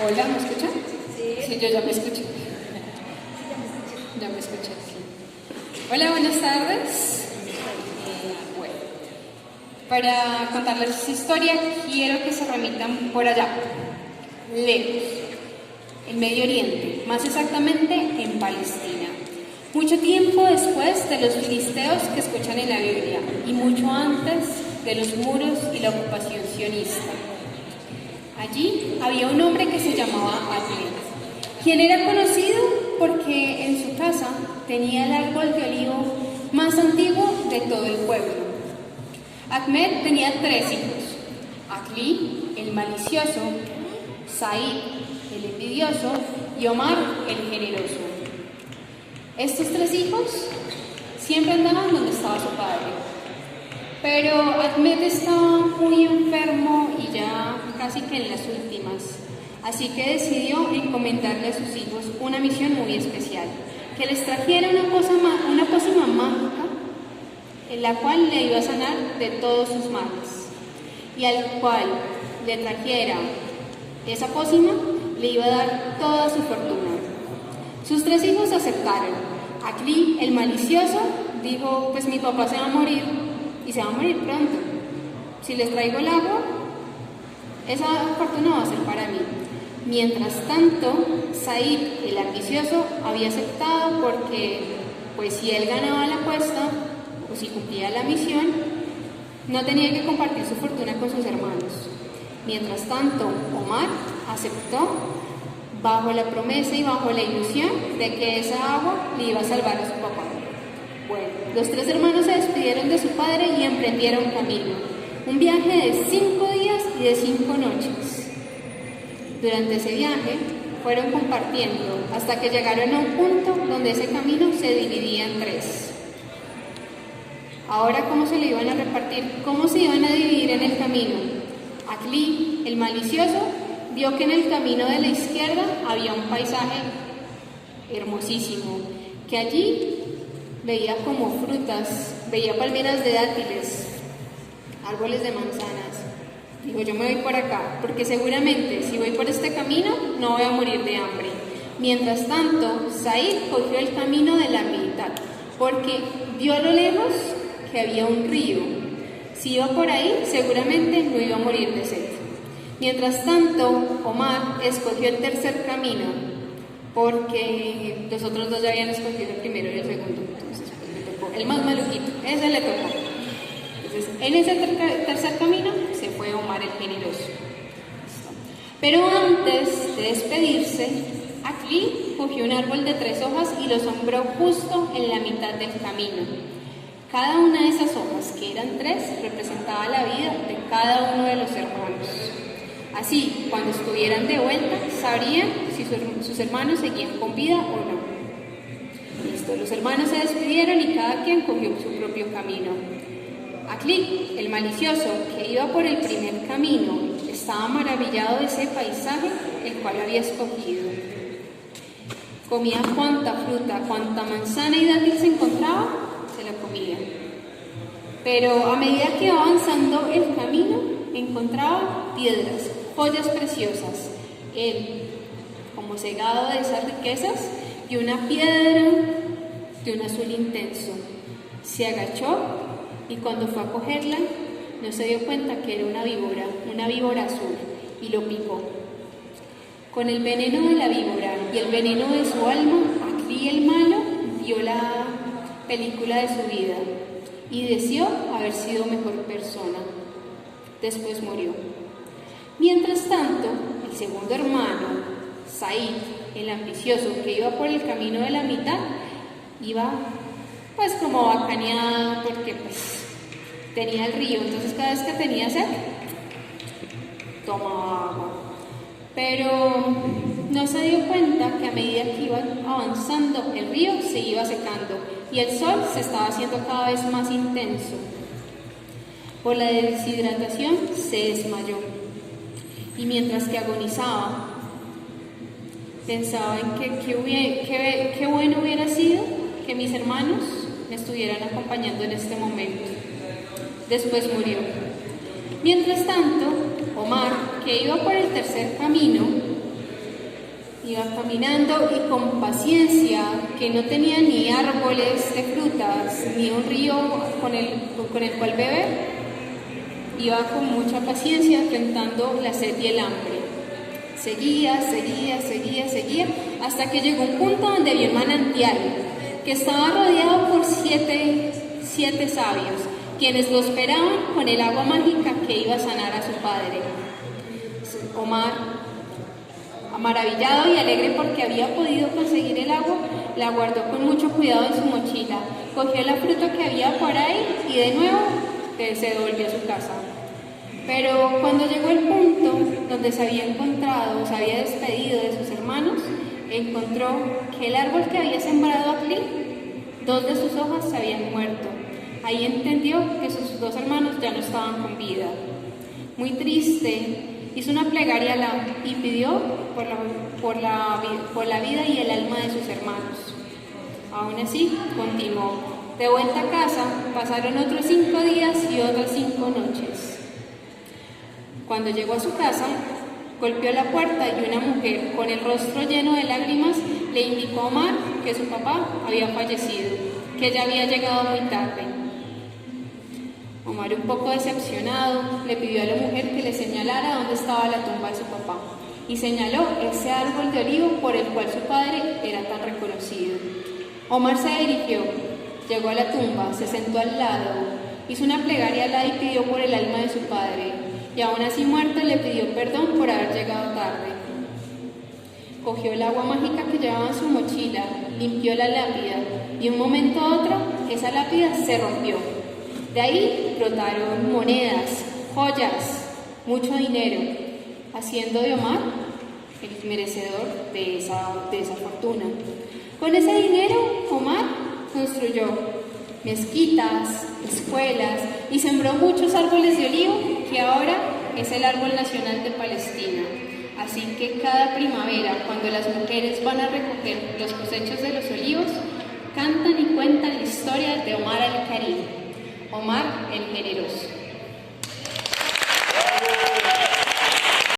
Hola, ¿me escuchan? Sí. Sí, yo ya me escuché. Ya me escuché, sí. Hola, buenas tardes. Bueno, para contarles esta historia, quiero que se remitan por allá, lejos, en Medio Oriente, más exactamente en Palestina. Mucho tiempo después de los filisteos que escuchan en la Biblia y mucho antes de los muros y la ocupación sionista. Allí había un hombre que se llamaba Ahmed, quien era conocido porque en su casa tenía el árbol de olivo más antiguo de todo el pueblo. Ahmed tenía 3 hijos: Akli, el malicioso; Said, el envidioso; y Omar, el generoso. Estos 3 hijos siempre andaban donde estaba su padre. Pero Ahmed estaba muy enfermo y ya casi que en las últimas, así que decidió encomendarle a sus hijos una misión muy especial, que les trajera una pócima mágica en la cual le iba a sanar de todos sus males, y al cual le trajera esa pócima le iba a dar toda su fortuna. Sus 3 hijos aceptaron. Akli, el malicioso, dijo: pues mi papá se va a morir, y se va a morir pronto. Si les traigo el agua, esa fortuna va a ser para mí. Mientras tanto, Said, el ambicioso, había aceptado porque, pues si él ganaba la apuesta, o si cumplía la misión, no tenía que compartir su fortuna con sus hermanos. Mientras tanto, Omar aceptó bajo la promesa y bajo la ilusión de que esa agua le iba a salvar a su papá. Bueno, los 3 hermanos se despidieron de su padre y emprendieron camino. Un viaje de 5 días y de 5 noches. Durante ese viaje fueron compartiendo hasta que llegaron a un punto donde ese camino se dividía en 3. Ahora, ¿cómo se le iban a repartir? ¿Cómo se iban a dividir en el camino? Akli, el malicioso, vio que en el camino de la izquierda había un paisaje hermosísimo, que allí veía como frutas, veía palmeras de dátiles, árboles de manzanas. Dijo: yo me voy por acá, porque seguramente si voy por este camino no voy a morir de hambre. Mientras tanto, Said cogió el camino de la mitad, porque vio a lo lejos que había un río. Si iba por ahí, seguramente no iba a morir de sed. Mientras tanto, Omar escogió el tercer camino, porque los otros 2 ya habían escogido el primero y el segundo. Entonces, pues, le tocó el más maluquito, ese le tocó. Entonces, en ese tercer camino se fue Omar el generoso. Pero antes de despedirse, Akli cogió un árbol de 3 hojas y lo sembró justo en la mitad del camino. Cada una de esas hojas, que eran 3, representaba la vida de cada uno de los hermanos. Así, cuando estuvieran de vuelta, sabrían si sus hermanos seguían con vida o no. Listo, los hermanos se despidieron y cada quien cogió su propio camino. Akli, el malicioso, que iba por el primer camino, estaba maravillado de ese paisaje el cual había escogido. Comía cuanta fruta, cuanta manzana y dátil se encontraba, se la comía. Pero a medida que iba avanzando el camino, encontraba piedras, joyas preciosas. Él, como cegado de esas riquezas, y una piedra de un azul intenso. Se agachó y cuando fue a cogerla, no se dio cuenta que era una víbora azul, y lo picó. Con el veneno de la víbora y el veneno de su alma, Akli el malo vio la película de su vida y deseó haber sido mejor persona. Después murió. Mientras tanto, el segundo hermano, Said, el ambicioso, que iba por el camino de la mitad, iba pues como bacaneado porque pues tenía el río, entonces cada vez que tenía sed, tomaba agua. Pero no se dio cuenta que a medida que iba avanzando, el río se iba secando y el sol se estaba haciendo cada vez más intenso. Por la deshidratación se desmayó y mientras que agonizaba, pensaba en qué bueno hubiera sido que mis hermanos me estuvieran acompañando en este momento. Después murió. Mientras tanto, Omar, que iba por el tercer camino, Iba caminando y con paciencia, que no tenía ni árboles de frutas, ni un río con el cual beber, iba con mucha paciencia enfrentando la sed y el hambre. Seguía, hasta que llegó un punto donde había un manantial, que estaba rodeado por siete sabios, quienes lo esperaban con el agua mágica que iba a sanar a su padre. Omar, maravillado y alegre porque había podido conseguir el agua, la guardó con mucho cuidado en su mochila, cogió la fruta que había por ahí y de nuevo se devolvió a su casa. Pero cuando llegó el punto donde se había despedido de sus hermanos, encontró que el árbol que había sembrado Akli, 2 de sus hojas se habían muerto. Ahí entendió que sus 2 hermanos ya no estaban con vida. Muy triste, hizo una plegaria y pidió por la vida y el alma de sus hermanos. Aún así, continuó. De vuelta a casa, pasaron otros 5 días y otras 5 noches. Cuando llegó a su casa, golpeó la puerta y una mujer, con el rostro lleno de lágrimas, le indicó a Omar que su papá había fallecido, que ya había llegado muy tarde. Omar, un poco decepcionado, le pidió a la mujer que le señalara dónde estaba la tumba de su papá, y señaló ese árbol de olivo por el cual su padre era tan reconocido. Omar se dirigió, llegó a la tumba, se sentó al lado, hizo una plegaria al lado y pidió por el alma de su padre, y aún así muerto le pidió perdón por haber llegado tarde. Cogió el agua mágica que llevaba en su mochila, limpió la lápida, y de un momento a otro esa lápida se rompió. De ahí brotaron monedas, joyas, mucho dinero, haciendo de Omar el merecedor de esa fortuna. Con ese dinero, Omar construyó mezquitas, escuelas y sembró muchos árboles de olivo, que ahora es el árbol nacional de Palestina. Así que cada primavera, cuando las mujeres van a recoger los cosechos de los olivos, cantan y cuentan la historia de Omar al-Karim, Omar el Generoso.